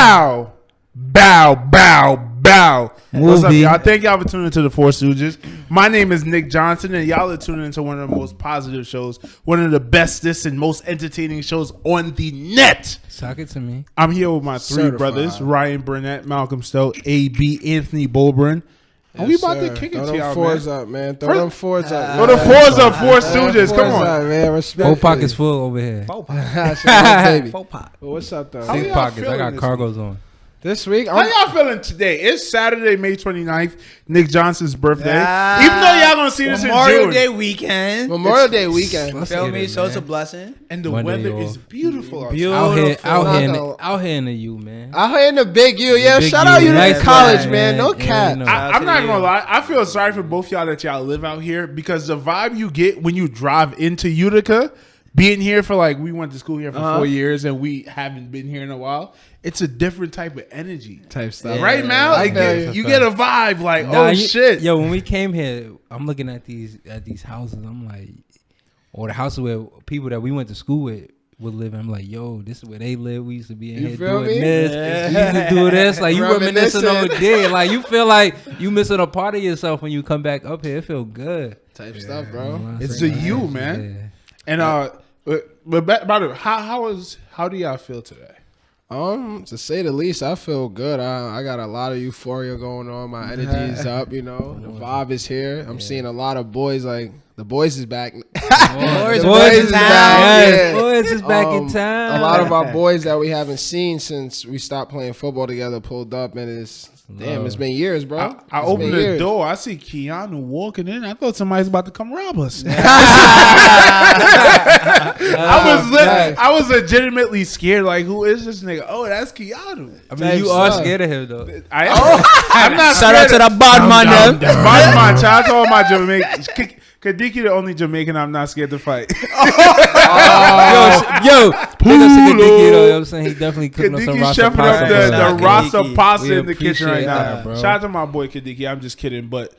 Bow. What's up, y'all? Thank y'all for tuning into the Four Stooges. My name is Nick Johnson, and y'all are tuning into one of the most positive shows, one of the bestest and most entertaining shows on the net. Talk it to me. I'm here with my three brothers, Ryan Burnett, Malcolm Stowe, A.B., Anthony Bolbrin. And we about to kick it to y'all, fours up, man. Throw them fours up. Throw the fours up, Four Stooges. Come on. Up, man. Respect. 4 pockets full over here. 4 pockets. Baby. 4 pockets. Well, what's up, though? 6 pockets. I got cargos on. This week, how y'all feeling today? It's Saturday, May 29th, Nick Johnson's birthday. Even though y'all gonna see this in June. Memorial Day weekend. Feel me? So it's a blessing. And the weather is beautiful. Out here in the U, man. Out here in the big U. Yeah, shout out Utica College, man. No cap. I'm not gonna lie. I feel sorry for both y'all that y'all live out here because the vibe you get when you drive into Utica, being here for we went to school here for 4 years and we haven't been here in a while. It's a different type of energy. Type stuff. Right, Mal? You get a vibe shit. Yo, when we came here, I'm looking at these houses. I'm like, or the houses where people that we went to school with would live in. I'm like, yo, this is where they live. We used to be in here doing this. We used to do this. Like, you reminiscing over there. Like, you feel like you missing a part of yourself when you come back up here. It feel good. Type stuff, bro. It's a you, man. Yeah. And, but by the way, how do y'all feel today? To say the least, I feel good. I got a lot of euphoria going on. My energy is up, The vibe is here. I'm seeing a lot of boys, the boys is back. Boys is back. Yeah. Boys is back in town. A lot of our boys that we haven't seen since we stopped playing football together pulled up, and it's been years, bro. I opened the door. I see Keanu walking in. I thought somebody's about to come rob us. I was legitimately scared. Like, who is this nigga? Oh, that's Keanu. I mean, you are scared of him, though. I'm not. Shout out to the Bodman. Bodman. Shout out to all my Jamaicans. Kadiki, the only Jamaican I'm not scared to fight. Yo, Kadiki, though, I'm saying he definitely cooking up some Rasta pasta. The Rasta pasta in the kitchen right now. Shout out to my boy Kadiki. I'm just kidding, but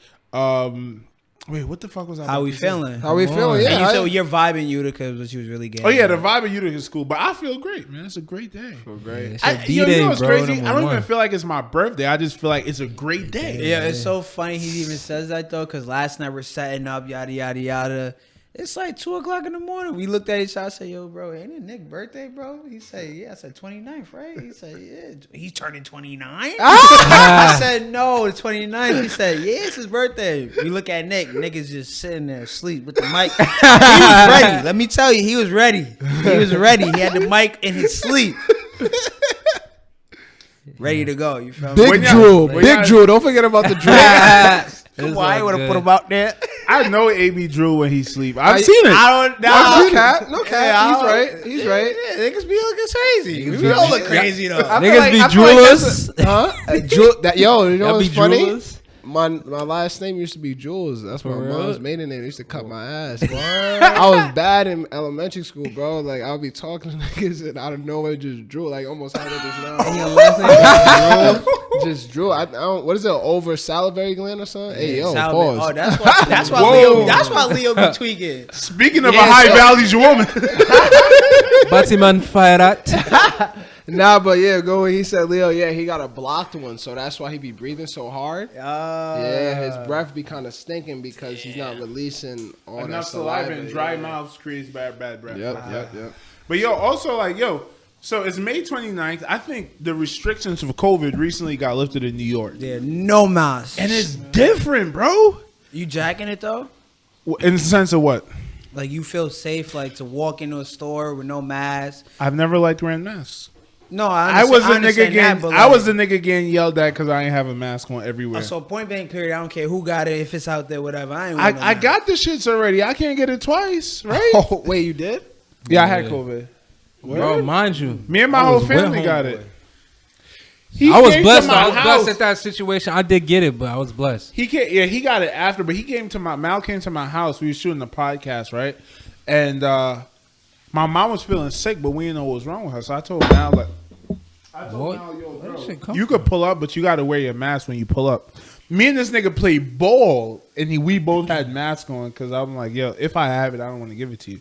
wait, what the fuck was I? How we feeling? Yeah. And you said your vibe in Utica was you was really getting. Oh yeah, the vibe in Utica is cool, but I feel great, man. It's a great day. Great. You know what's crazy? I don't even feel like it's my birthday. I just feel like it's a great day. Yeah, it's so funny he even says that though, because last night we're setting up, yada yada yada. It's like 2:00 in the morning. We looked at each other. I said, "Yo, bro, ain't it Nick's birthday, bro?" He said, "Yeah." I said, 29th, right? He said, "Yeah." He's turning 29. I said, "No, it's 29th." He said, "Yeah, it's his birthday." We look at Nick. Nick is just sitting there asleep with the mic. He was ready. Let me tell you, he was ready. He was ready. He had the mic in his sleep. Ready to go. You feel me? Big Drew. Don't forget about the Drew. Why I would have put him out there? I know AB Drew when he sleep. I've seen it. I don't know. No cap. He's right. Yeah, niggas be looking crazy. We all look crazy though. Niggas be jewelers. You know what's funny? My last name used to be Jules. That's my mom's maiden name. They used to cut my ass. I was bad in elementary school, bro. Like, I'll be talking to niggas and out of nowhere just Drew. Like, almost had it just now. Your last name just Drew. I don't. What is it? Over salivary gland or something? Hey, yo, pause. Oh, that's why Leo be tweaking. Speaking of a high value woman, Batman fire that. Nah, but yeah, go when he said Leo, yeah, he got a blocked one, so that's why he be breathing so hard. Yeah, his breath be kind of stinking because he's not releasing all enough that saliva and dry mouths creates bad breath. Yep. But so it's May 29th. I think the restrictions for COVID recently got lifted in New York. Yeah, no mask. And it's different, bro. You jacking it though? In the sense of what? Like, you feel safe to walk into a store with no mask? I've never liked wearing masks. No, I was the nigga getting yelled at because I ain't have a mask on everywhere. So point blank period, I don't care who got it, if it's out there, whatever. I got the shits already. I can't get it twice, right? Oh, wait, you did? Yeah, I had COVID. Bro, mind you, me and my whole family got it. I was blessed. I was blessed at that situation. I did get it, but I was blessed. He got it after, but Mal came to my house. We were shooting the podcast, right? And my mom was feeling sick, but we didn't know what was wrong with her. So I told Mal, yo, bro, you could pull up, but you got to wear your mask when you pull up. Me and this nigga played ball, and we both had masks on because I'm like, yo, if I have it, I don't want to give it to you.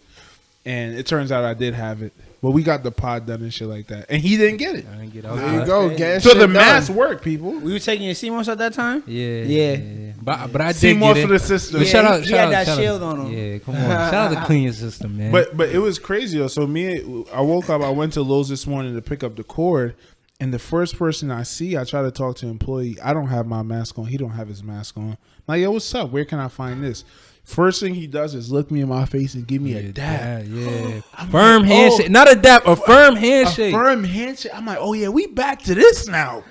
And it turns out I did have it. but we got the pod done and shit like that, and he didn't get it. I didn't get There you go. Getting So shit the done. math worked, people. We were taking your CMOS at that time. Yeah. But I did CMOS get for the it. system. But Yeah, shout out, he shout had out, that shout shield out. on him. Yeah, come on. Shout out to clean your system, man. But it was crazy though. So I woke up. I went to Lowe's this morning to pick up the cord, and the first person I see, I try to talk to an employee. I don't have my mask on. He don't have his mask on. I'm like, yo, what's up? Where can I find this? First thing he does is look me in my face and give me a dab. Yeah. Firm handshake. Not a dap, a firm handshake. A firm handshake. I'm like, oh yeah, we back to this now.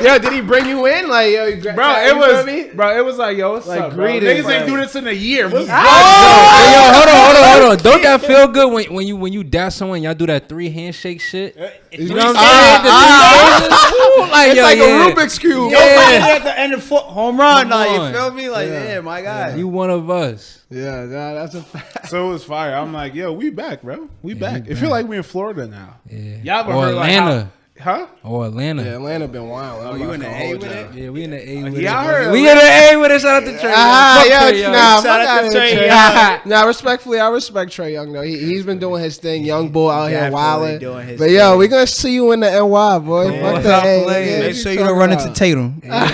Yo, did he bring you in? Like, yo, It was like, yo, what's Like, up, bro? greeting. Niggas ain't do this in a year. What's Yo, hold on. Don't that feel good when you dap someone, y'all do that 3 handshake shit? You know what I'm Like, It's like a Rubik's Cube. Nobody at the end of home run. Come Like, on. you feel me? Like, yeah, my God. You one of us. Yeah, that's a fact. So it was fire. I'm like, yo, we back, bro. We back. It feel like we in Florida now. Yeah. Y'all ever Or heard like Atlanta. Huh? Or Atlanta. Yeah, Atlanta been wild. Oh, you in the A with it? Yeah, we in the A with Yeah, I it. heard. We in the A with it. Shout out to Trae. Nah, Shout out to Trae Young. Nah, respectfully, I respect Trae Young though. He's been doing his thing, young bull out here Definitely wilding. doing his But yo, thing. we gonna see you in the NY, boy. Yeah. Fuck that. Stop playing. Hey, Make sure you don't run into Tatum. You What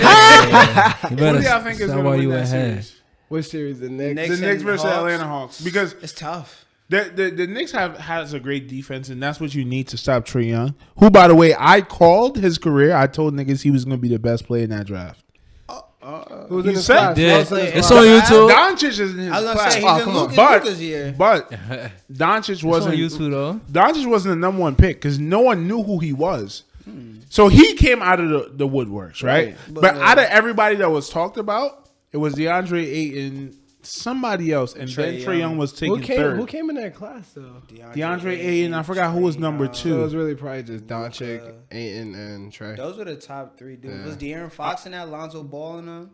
better do y'all think is stop going to while win you that ahead. series? What series? The Knicks. Knicks The Knicks and versus Hawks. Atlanta Hawks. Because It's tough. the Knicks has a great defense, and that's what you need to stop Trae Young. Who, by the way, I called his career. I told niggas he was going to be the best player in that draft. Who's He in his said class? Yeah. Who's in his It's class? on YouTube. Doncic is in his I was gonna class. say Oh, he's come in on. Luka's year. But Doncic It's on wasn't YouTube though. Doncic wasn't the number 1 pick because no one knew who he was. So he came out of the woodworks, right? But out of everybody that was talked about, it was DeAndre Ayton, somebody else, and then Trae Young was taken third. Who came in that class though? DeAndre Ayton, I forgot who was number So it 2. was really probably just Doncic, Ayton, and Trae. Those were the top 3 dudes. Yeah. Was De'Aaron Fox in that? Lonzo Ball in them?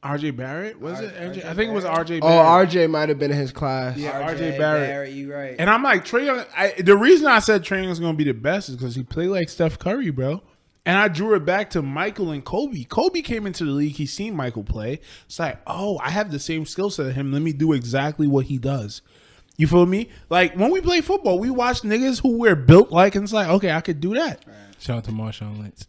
RJ Barrett, was it? RJ I think it was RJ Oh, Barrett. RJ might have been in his class. Yeah, RJ Barrett. You right. And I'm like, Trae Young, the reason I said Trae Young's going to be the best is because he played like Steph Curry, bro. And I drew it back to Micheal and Kobe. Kobe came into the league. He seen Micheal play. It's like, oh, I have the same skill set as him. Let me do exactly what he does. You feel me? Like, when we play football, we watch niggas who we're built like, and it's like, okay, I could do that. Shout out to Marshawn Lynch.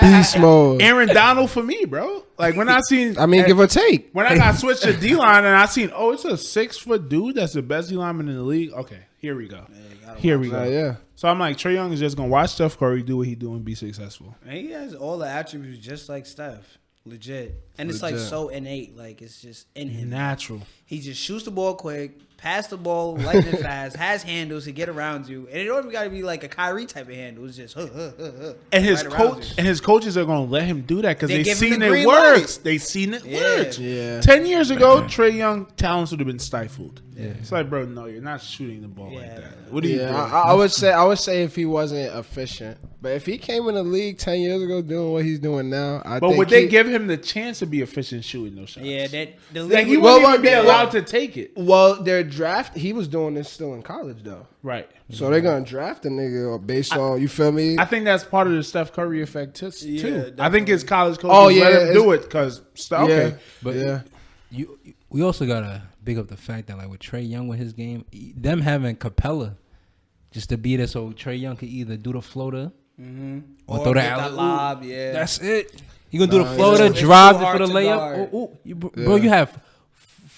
Beast mode. Aaron Donald for me, bro. Like, when I seen... I mean, give or take. When I got switched to D-line and I seen, oh, it's a 6-foot dude that's the best D-lineman in the league. Okay, here we go. Here we go. Yeah. So I'm like, Trae Young is just going to watch Steph Curry do what he do and be successful. And he has all the attributes just like Steph. Legit. And it's like so innate. Like, it's just in him. Natural. He just shoots the ball quick, pass the ball lightning fast, has handles to get around you. And it don't even got to be like a Kyrie type of handle. It's just And his right around coach you. and his coaches are going to let him do that because They they give him seen the it green works. light. They seen it Yeah. works. Yeah. 10 years ago, Trae Young talents would have been stifled. Yeah. It's like, bro, no, you're not shooting the ball like Yeah. that. What are you doing? I would say if he wasn't efficient, but if he came in the league 10 years ago doing what he's doing now, I But think would they give him the chance to be efficient shooting those shots? Yeah, that the Like, he league. wouldn't even be allowed to take it. Well, their draft, he was doing this still in college though, Right. so they're gonna draft a nigga based on you feel me. I think that's part of the Steph Curry effect too. Yeah, I think his college coaches Oh, yeah, let him it's- do it because okay. Yeah, But yeah. we also gotta big up the fact that like with Trae Young with his game, them having Capella just to be there so Trae Young could either do the floater or throw the get that alley. lob, yeah. That's it. You gonna do the Nah, floater, it's drive too it for hard the to layup. guard. Bro, you have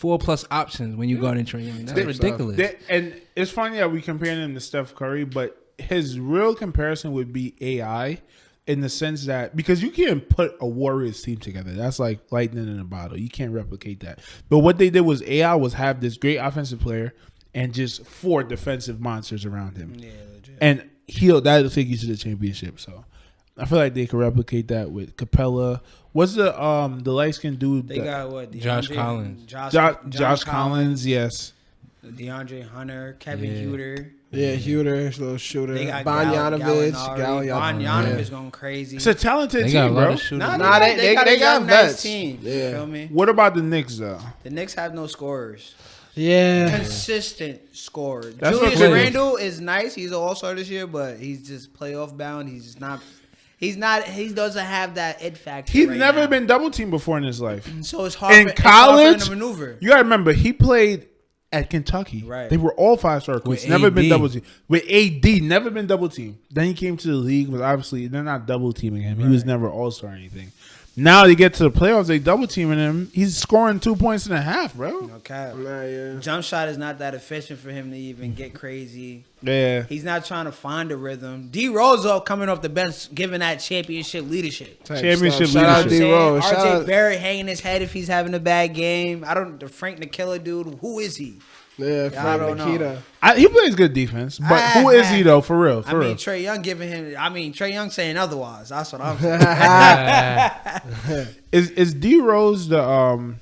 4+ options when you guard in Trae Young. That's ridiculous. And it's funny that we comparing him to Steph Curry, but his real comparison would be AI in the sense that because you can't put a Warriors team together. That's like lightning in a bottle. You can't replicate that. But what they did was AI was have this great offensive player and just 4 defensive monsters around him. Yeah, legit. And that'll take you to the championship. So I feel like they could replicate that with Capella. What's the light skinned dude? They got what? Josh DeAndre- Collins. Josh Collins, yes. DeAndre Hunter, Kevin Yeah. Huter. Yeah, Huter, little shooter. They got Bogdanovich, Bogdanovich going crazy. It's a talented They got a team, lot bro. of shooters. Nah, they got a young, vets. nice team. You Yeah. feel me? What about the Knicks though? The Knicks have no scorers. Yeah. Consistent scorers. That's Julius what- Randle is nice. He's an all-star this year, but he's just playoff bound. He's just not. He's not. He doesn't have that it factor. He's right never now. been double teamed before in his life. So it's hard. In it's hard for him college, to maneuver. you gotta remember he played at Kentucky. Right. They were all 5-star recruits. With Never been AD. double teamed. With AD, never been double teamed. Then he came to the league, but obviously they're not double teaming him. He was never all-star or anything. Now they get to the playoffs, they double teaming him. He's scoring 2.5 points, bro. No cap. Nah, yeah. Jump shot is not that efficient for him to even get crazy. Yeah. He's not trying to find a rhythm. D Rose coming off the bench, giving that championship leadership. Championship Shout out leadership. D Rose. Shout RJ out. Barrett hanging his head if he's having a bad game. The Frank Nakilla dude. Who is he? Yeah, I Frank don't know. Nikita. He plays good defense, but who is he though? For real, for real. Trae Young Trae Young saying otherwise. That's what I'm saying. Is D Rose the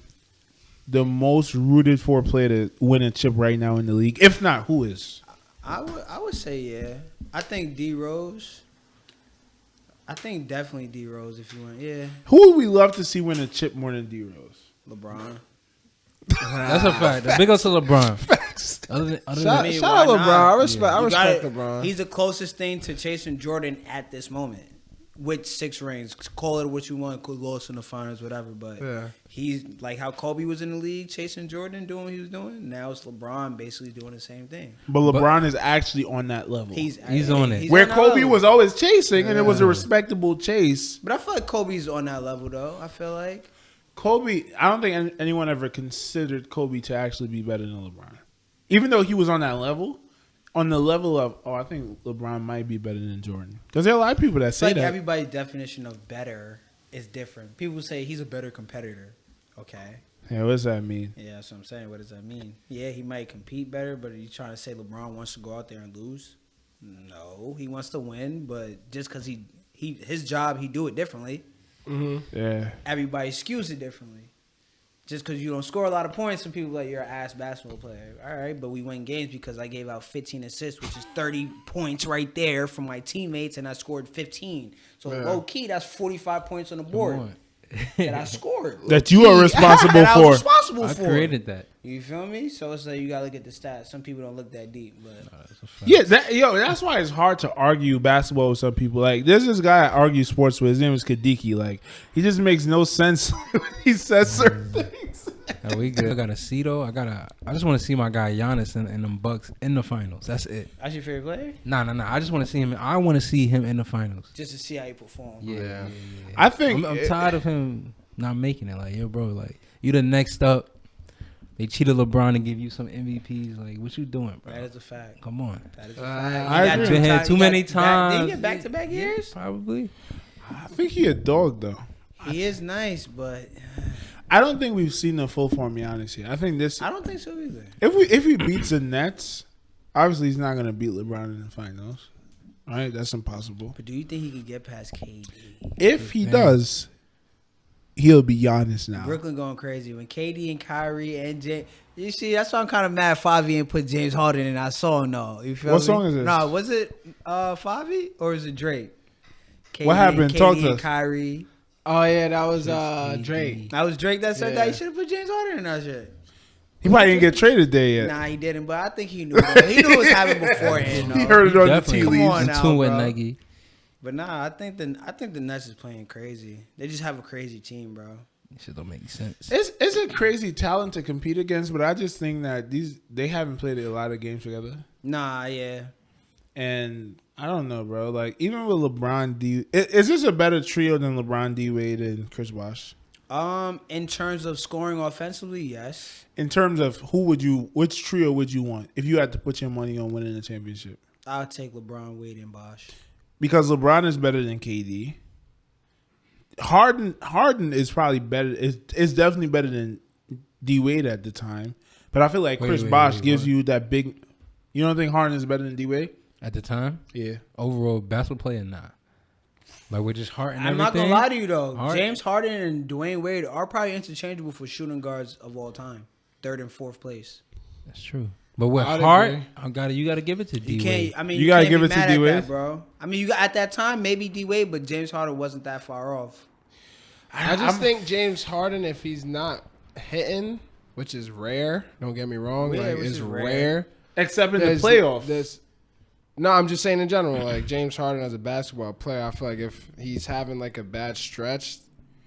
most rooted for player to win a chip right now in the league? If not, who is? I would say yeah. I think D Rose. I think definitely D Rose if you want. Yeah, Who would we love to see win a chip more than D Rose? LeBron. That's a fact. Big up to LeBron. Facts. Other than Shout mean, out why LeBron. not? I respect You LeBron. He's the closest thing to chasing Jordan at this moment with 6 rings. Call it what you want. Could lost in the finals, whatever. But Yeah. he's like how Kobe was in the league chasing Jordan, doing what he was doing. Now it's LeBron basically doing the same thing. But LeBron is actually on that level. He's on it. Where on that Kobe level. was always chasing, and it was a respectable chase. But I feel like Kobe's on that level though. I feel like Kobe, I don't think anyone ever considered Kobe to actually be better than LeBron. Even though he was on that level, on the level of, I think LeBron might be better than Jordan. Because there are a lot of people that it's say like that. everybody's definition of better is different. People say he's a better competitor. Okay. Yeah, what does that mean? Yeah, that's what I'm saying. What does that mean? Yeah, he might compete better, but are you trying to say LeBron wants to go out there and lose? No, he wants to win, but just because his job, he do it differently. Yeah. Everybody skews it differently. Just because you don't score a lot of points, some people like you're an ass basketball player. All right, but we win games because I gave out 15 assists, which is 30 points right there from my teammates, and I scored 15. So low key, that's 45 points on the board that I scored. That you are responsible that I was for. responsible I for. created that. You feel me? So it's like you gotta look at the stats. Some people don't look that deep, but Yeah, that's why it's hard to argue basketball with some people. Like, there's this guy I argue sports with. His name is Kadiki. Like, he just makes no sense when he says certain things. Are we good? I got to see though. I just want to see my guy Giannis and them Bucks in the finals. That's it. that's your favorite player? Nah. I just want to see him. I want to see him in the finals. Just to see how you perform. Yeah. I think I'm tired of him not making it. Like, yo, bro, like you the next up. They cheated LeBron and give you some MVPs. Like, what you doing, bro? That is a fact. Come on. That is a fact. I He got agree. Been here too many Did times. he get back-to-back years? Probably. I think he a dog though. He is nice, but I don't think we've seen the full form Giannis yet. I think this. I don't think so either. If he beats the Nets, obviously he's not gonna beat LeBron in the finals. All right, that's impossible. But do you think he could get past KD? If he does, he'll be Giannis now. Brooklyn going crazy when KD and Kyrie and James. You see, that's why I'm kind of mad Favi ain't put James Harden in our song. No, you feel What me? song is this? No, was it Favi or is it Drake? KD What happened? And Talk KD to and us. Kyrie. Oh yeah, that was Drake. That was Drake that said Yeah. that. He should have put James Harden in that shit. He probably didn't get traded there yet. Nah, he didn't. But I think he knew. Though. He knew it was happening beforehand. He though. heard it on the Definitely. tea Come leaves. on In now, tune with bro. Nike. But nah, I think the Nets is playing crazy. They just have a crazy team, bro. Shit don't make sense. It's a crazy talent to compete against, but I just think that they haven't played a lot of games together. Nah, yeah. And I don't know, bro. Like, even with LeBron is this a better trio than LeBron, D-Wade, and Chris Bosh? In terms of scoring offensively, yes. In terms of which trio would you want if you had to put your money on winning the championship? I'll take LeBron, Wade, and Bosh. Because LeBron is better than KD. Harden is probably better. Is definitely better than D-Wade at the time. But I feel like Chris Bosh gives you that big. You don't think Harden is better than D-Wade? At the time, Yeah. overall basketball player, nah. Like we're just Harden. I'm not gonna lie to you though. Harden. James Harden and Dwayne Wade are probably interchangeable for shooting guards of all time. 3rd and 4th place. That's true. But with I'd Hart, agree. you gotta give it to You D-Wade. can't. I mean, You you gotta can't give be it to mad at D-Wade? that, bro. I mean, you got at that time maybe D-Wade, but James Harden wasn't that far off. I just think James Harden, if he's not hitting, which is rare, don't get me wrong, Yeah, like which it's is rare. rare. Except in the There's- playoffs. No, I'm just saying in general, like James Harden as a basketball player, I feel like if he's having like a bad stretch,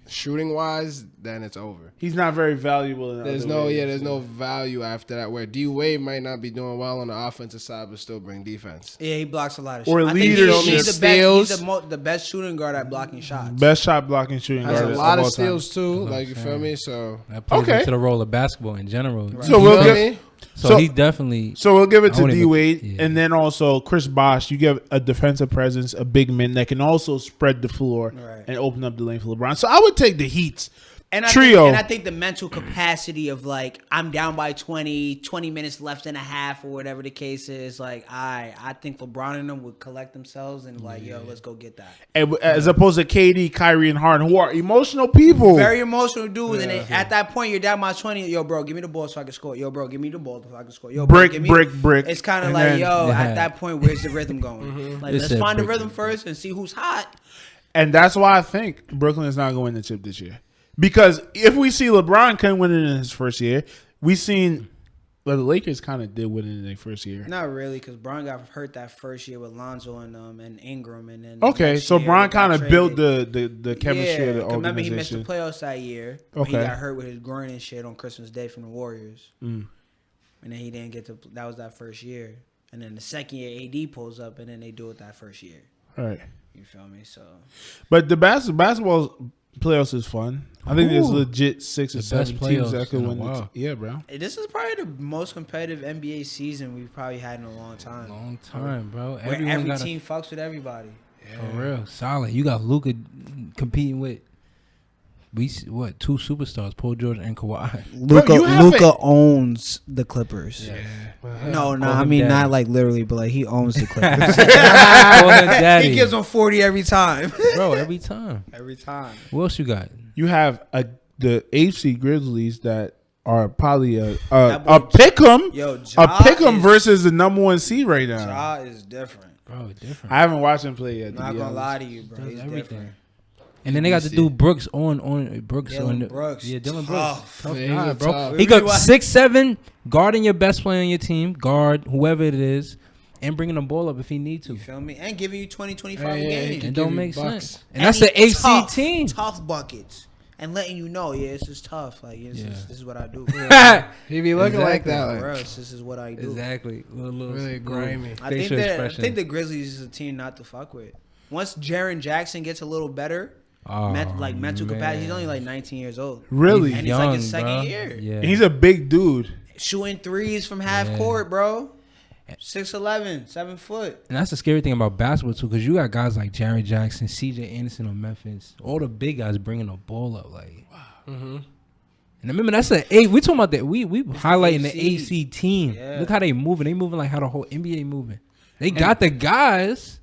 shooting wise, then it's over. He's not very valuable. In There's other ways, there's no value after that. Where D-Wade might not be doing well on the offensive side, but still bring defense. Yeah, he blocks a lot of Or shots. leadership. He's the best shooting guard at blocking shots. Best shot blocking shooting Has guard a lot of of all time. steals too. Like you feel me? So That plays Okay. into the role of basketball in general. Right. So you we'll feel give. me? So he definitely. So we'll give it I to won't even- D-Wade, yeah. and then also Chris Bosh. You give a defensive presence, a big man that can also spread the floor Right. and open up the lane for LeBron. So I would take the Heat's And trio. I think the mental capacity of like I'm down by 20 minutes left and a half or whatever the case is. Like I think LeBron and them would collect themselves and like yo, let's go get that. As opposed to KD, Kyrie, and Harden, who are emotional people. Very emotional dudes, and at that point you're down by 20. Yo, bro, give me the ball so I can score. Yo, bro, give me the ball so I can score. Yo, bro, Brick, give me. brick. It's kind of And like then- yo, Yeah. at that point, where's the rhythm going? Like let's said find the brick, rhythm first and see who's hot. And that's why I think Brooklyn is not going to win the chip this year. Because if we see LeBron couldn't win it in his first year, we seen the Lakers kind of did win it in their first year. Not really, because Bron got hurt that first year with Lonzo and Ingram, and then Okay, next so year Bron they got kind of built traded. the chemistry of the 'cause remember he missed the organization. playoffs that year. When Okay. he got hurt with his groin and shit on Christmas Day from the Warriors, and then he didn't get to. That was that first year, and then the second year AD pulls up, and then they do it that first year. Right. You feel me? So But the basketball playoffs is fun. I think there's legit 6 or The 7 best teams that playoffs could in a win. while. Yeah, bro. this is probably the most competitive NBA season we've probably had in a long time. Long time, bro. Where Everyone every got team fucks with everybody. for real solid. You got Luka competing with two superstars, Paul George and Kawhi. Bro, you have Luka owns the Clippers. No, Call I him mean daddy. not like literally, but like he owns the Clippers. Call him daddy. He gives them 40 every time. Bro, every time. Every time. What else you got? You have the AFC Grizzlies that are probably a That boy- pick'em, Yo, a Ja pick'em is- versus the number 1 seed right now. Ja is different. Bro, different. I haven't watched him play yet. I'm To not be gonna honest. lie to you, bro. Does He's everything. different. And then they got to do Brooks on Brooks Dylan on Brooks. Yeah, Dylan Tough. Brooks. Tough Yeah, he's guy, a bro. tough. He got Really 6'7", guarding your best player on your team, guard whoever it is, and bringing the ball up if he needs to. You feel me? And giving you 20, 25 Yeah, a yeah, game. he It can don't give you make bucks. sense. And that's the he's AC tough, team. Tough buckets. And letting you know, this is tough. Like, this is what I do. He be looking like Exactly. that. For Like, us, this is what I do. Exactly. Little Really grimy. I think facial that expression. I think the Grizzlies is a team not to fuck with. Once Jaren Jackson gets a little better, mental capacity, he's only like 19 years old. Really? And he's like his second year. Yeah. And he's a big dude. Shooting threes from half court, bro. 6'11", 7 foot. And that's the scary thing about basketball too, because you got guys like Jaren Jackson, CJ Anderson on Memphis, all the big guys bringing the ball up. Like, wow. And remember, that's we talking about that. We highlighting the AC team. Yeah. Look how they moving. They moving like how the whole NBA moving. They got the guys.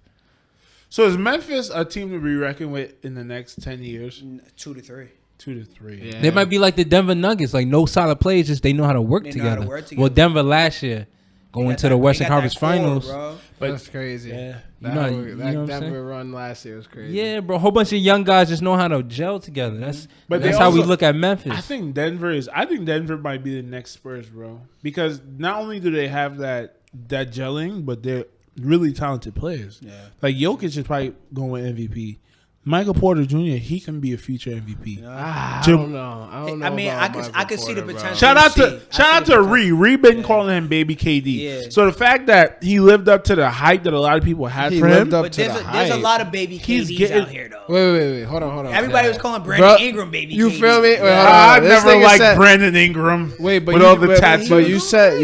So is Memphis a team to be reckoned with in the next 10 years? 2 to 3. 2 to 3. Yeah. They might be like the Denver Nuggets, like no solid players, just they know how to work They know how together. to work Well, together. Denver last year going to the Western Conference Finals. Bro. That's crazy. Yeah. That, You know- whole- you that know what I'm Denver saying? run last year was crazy. Yeah, bro, a whole bunch of young guys just know how to gel together. That's But they that's how we also- look at Memphis. I think Denver might be the next Spurs, bro. Because not only do they have that gelling, but they're really talented players. Yeah. Like Jokic is probably going with MVP. Michael Porter Jr. He can be a future MVP. I Jim- don't know. I don't know. I mean, about I could see the Michael Porter, bro. potential. Shout out to I see Ree. Ree been calling him Baby KD. Yeah. So the fact that he lived up to the hype that a lot of people had He for lived him, up But to there's the a hype. lot of baby He's KDs getting- out here, though. Wait. Hold on. Everybody was calling Brandon Bro, Ingram baby you KD. feel me? Wait, hold on. I This never nigga liked said- Brandon Ingram. Wait, but with you, all the but, tattoos. but you said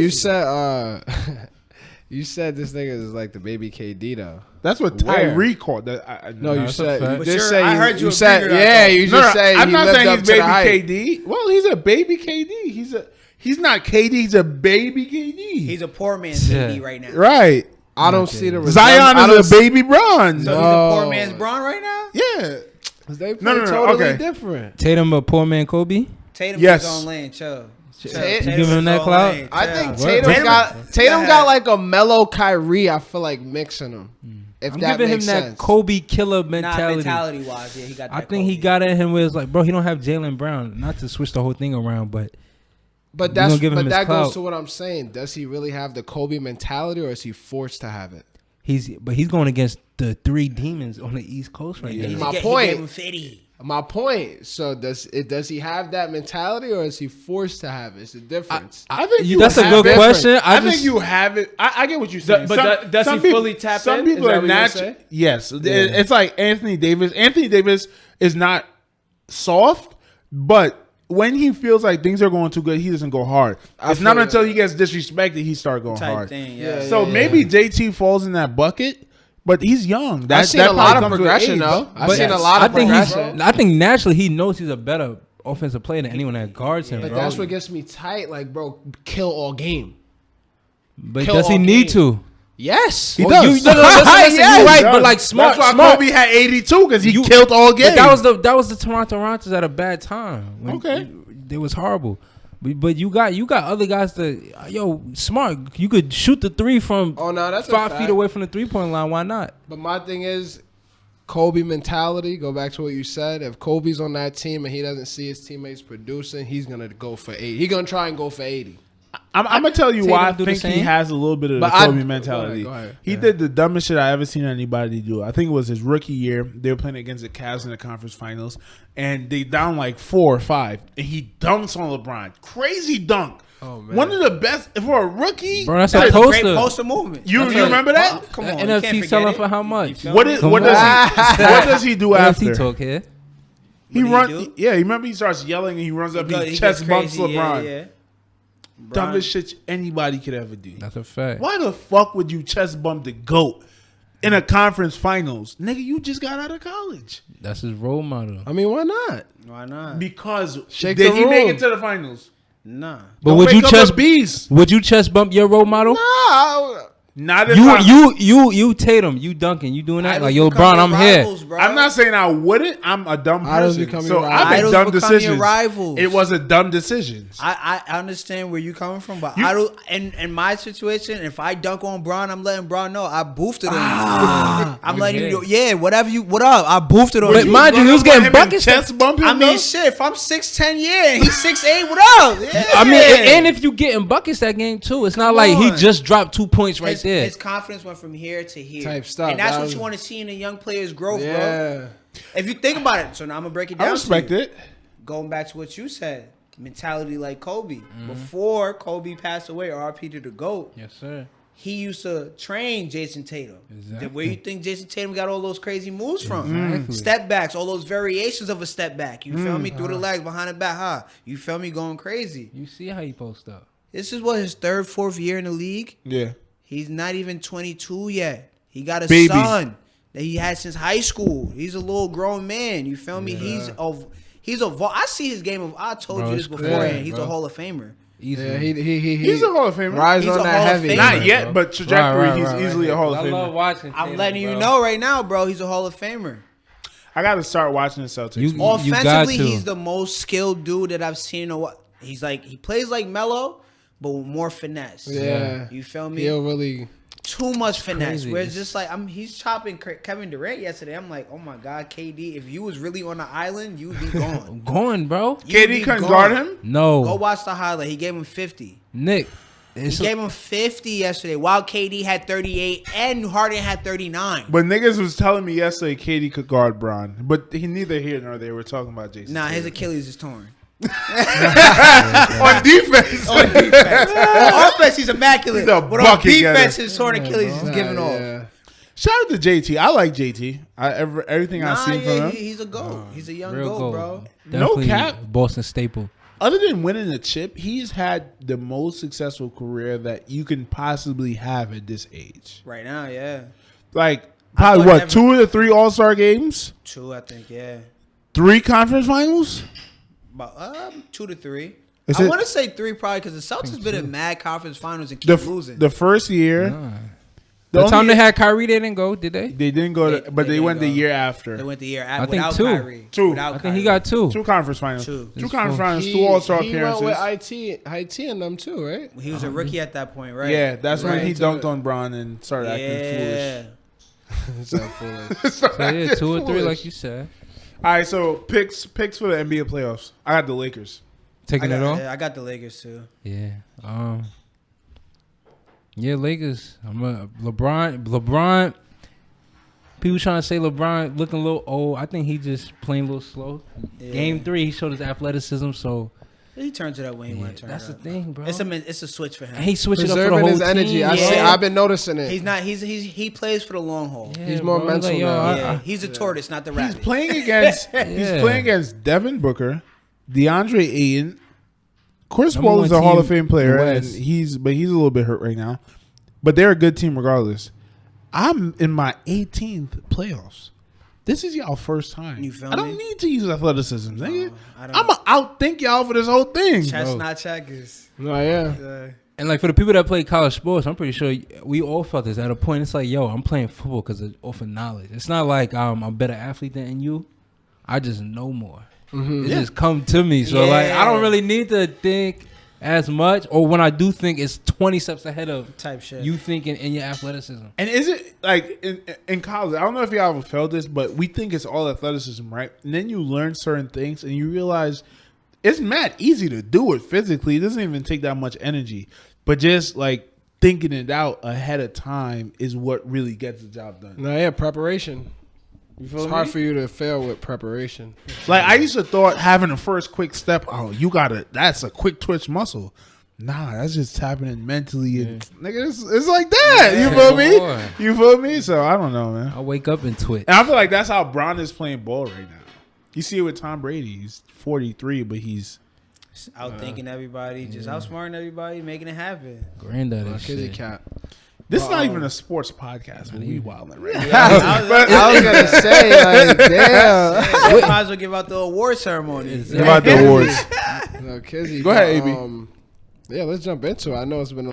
you said this nigga is like the baby KD though. That's what Where? Tyree called. That No, you that's a said fact. you But just sure, say I heard you you agree said to that, yeah. though. You just say I'm he not lived saying up he's to the baby hype. KD. Well, he's a baby KD. He's not KD. He's a baby KD. He's a poor man's KD right now. right. I don't see the Zion I don't is a baby Bron. So he's a poor man's Braun right now? Yeah. They play No, totally okay. different. Tatum a poor man Kobe. Tatum Yes. is on lane, chill. You giving him that clout? I think Word. Tatum got like a mellow Kyrie. I feel like mixing them. If I'm that giving him makes that sense. Kobe killer Nah, mentality. mentality-wise, yeah, he got that I think he Kobe. got at him where it's like, bro, he don't have Jaylen Brown. Not to switch the whole thing around, but But You that's gonna give him but his that clout. goes to what I'm saying. Does he really have the Kobe mentality, or is he forced to have it? he's going against the three demons on the East Coast right He now. My He point. gave him 50. My point. So does he have that mentality, or is he forced to have it? It's a difference. I think that's a good question. I think you have it. I get what you're saying. But does he fully tap in? Some people are natural. Yes. It's like Anthony Davis. Anthony Davis is not soft, but when he feels like things are going too good, he doesn't go hard. It's not until he gets disrespected he starts going hard. So maybe JT falls in that bucket. But he's young. I've seen a lot of progression, though. I've seen a lot of progression. I think naturally he knows he's a better offensive player than anyone that guards him, But bro. that's what gets me tight. Like, bro, kill all game. But does he need to? Yes. He does. Listen, you're right, but like smart. That's why Kobe had 82 because he killed all game. But that was the Toronto Raptors at a bad time. Okay. It was horrible. But you got other guys that smart. You could shoot the three from that's 5 feet away from the 3-point line. Why not? But my thing is, Kobe mentality. Go back to what you said. If Kobe's on that team and he doesn't see his teammates producing, he's gonna go for 80. He's gonna try and go for 80. I'm gonna tell you why I think he has a little bit of the Kobe mentality. Go ahead. He did the dumbest shit I ever seen anybody do. I think it was his rookie year. They were playing against the Cavs in the conference finals, and they down like 4 or 5, and he dunks on LeBron. Crazy dunk. Oh, man. One of the best for a rookie. Bro, that's a poster. Great poster movement. You remember that? Come on, NFT selling for how much? What does he do after? NFT talk here. He runs. Yeah, remember he starts yelling and he runs up. He chest bumps LeBron. Yeah. Dumbest shit anybody could ever do. That's a fact. Why the fuck would you chest bump the GOAT in a conference finals? Nigga, you just got out of college. That's his role model. I mean, why not? Why not? Because did he make it to the finals? Nah. But would you chest bump your role model? Nah. Not if you Tatum, you Duncan, you doing that? Like, yo, LeBron, I'm rivals, here. bro. I'm not saying I wouldn't. I'm a dumb person. So I make dumb decisions. Rivals. It was a dumb decision. I understand where you're coming from, but I don't. In my situation, if I dunk on Bron, I'm letting Bron know I boofed it on you. I'm letting you know, what up? I boofed it on you. But mind you, he was getting buckets. Chest bumping. I mean, shit. If I'm 6'10", and he's 6'8", what up? Yeah. I mean, and if you getting buckets that game too, it's not like he just dropped 2 points right there. His confidence went from here to here. Type stuff. And that's what you want to see in a young player's growth, bro. If you think about it, so now I'm going to break it down. I respect it. Going back to what you said, mentality like Kobe. Before Kobe passed away, RP to the GOAT. Yes, sir. He used to train Jayson Tatum. Exactly. Where you think Jayson Tatum got all those crazy moves from? Exactly. Step backs, all those variations of a step back. You feel me? Through the legs, behind the back. You feel me? Going crazy. You see how he post up. This is his 3rd, 4th year in the league. Yeah. He's not even 22 yet. He got a Baby. son that he had since high school. He's a little grown man. You feel me? Yeah. I see his game. I told you this beforehand. He's a Hall of Famer. Easily. Yeah, he's a Hall of Famer. Rise on that heavy. Not yet, but trajectory, he's easily a Hall of Famer. I love watching. I'm letting you know right now, bro. He's a Hall of Famer. I got to start watching the Celtics. Offensively, he's the most skilled dude that I've seen. He's like, he plays like Melo, but with more finesse. Yeah. You feel me? He'll really... Too much finesse. Where it's just like he's chopping Kevin Durant yesterday. I'm like, oh my God, KD, if you was really on the island, you'd be gone. Gone, bro. KD couldn't guard him? No. Go watch the highlight. He gave him 50. Nick. He gave him 50 yesterday while KD had 38 and Harden had 39. But niggas was telling me yesterday KD could guard Bron. But he neither here nor there. We're talking about Jayson. Nah, his Achilles is torn. On defense. On offense, he's immaculate. He's a but on defense, his torn Achilles is giving off. Shout out to JT. I like JT. Everything I've seen from him. He's a GOAT. He's a young GOAT, bro. Definitely no cap. Boston staple. Other than winning a chip, he's had the most successful career that you can possibly have at this age. Right now, yeah. Like, probably what, 2 of the 3 All-Star games? 2, I think, yeah. 3 conference finals? About 2 to 3. I want to say 3 probably because the Celtics been in mad conference finals and keep losing. The first year. Nah. The time they had Kyrie, they didn't go, did they? They didn't go, but they went the year after. They went the year after. I think without 2. Kyrie. 2. I think he got 2. 2 conference finals. 2 conference finals, 2 All-Star appearances. He went with IT and them too, right? He was a rookie at that point, right? Yeah, that's when he dunked on Bron and started acting foolish. So foolish. So yeah, 2 or 3, like you said. All right, so picks for the NBA playoffs. I got the Lakers. Taking it off? I got the Lakers too. Yeah. Yeah, Lakers. I'm a LeBron. People trying to say LeBron looking a little old. I think he just playing a little slow. Yeah. Game 3, he showed his athleticism. So he turns it up when he want to turn that's it up. the thing, bro. It's a switch for him. And he switched it up for the Preserving whole his energy. team. I've been noticing it. He's not. He plays for the long haul. Yeah, He's more bro. mental Like, yo, now. Yeah, he's a tortoise, not the rabbit. He's playing against. He's playing against Devin Booker, DeAndre Ayton. Chris Number Paul one is a Hall of team Fame player, in the and West. he's a little bit hurt right now. But they're a good team regardless. I'm in my 18th playoffs. This is y'all first time. You feel I don't me? need to use athleticism, nigga. I don't- I'm gonna outthink y'all for this whole thing. Chestnut checkers. No, yeah. And like for the people that play college sports, I'm pretty sure we all felt this at a point. It's like, yo, I'm playing football because of knowledge. It's not like I'm a better athlete than you. I just know more. It just come to me. So like, I don't really need to think as much. Or when I do think, it's 20 steps ahead of Type shit. you thinking in your athleticism. And is it like in college? I don't know if y'all ever felt this, but we think it's all athleticism, right? And then you learn certain things, and you realize it's mad easy to do it physically. It doesn't even take that much energy, but just like thinking it out ahead of time is what really gets the job done. No, yeah, preparation. You feel It's me? hard for you to fail with preparation. Like I used to thought having the first quick step, that's a quick twitch muscle. Nah, that's just tapping in mentally. And, nigga, it's like that. You feel me? Boy. You feel me? So I don't know, man. I wake up and twitch. And I feel like that's how Bron is playing ball right now. You see it with Tom Brady. He's 43, but he's Outthinking everybody, just outsmarting everybody, making it happen. Granddaddy Kitty shit. cat. this is not even a sports podcast. But we wilding right now. I was gonna say, like, damn. We might as well give out the award ceremony. Give out the awards. No, Kizzy. Go ahead, AB. Yeah, let's jump into it. I know it's been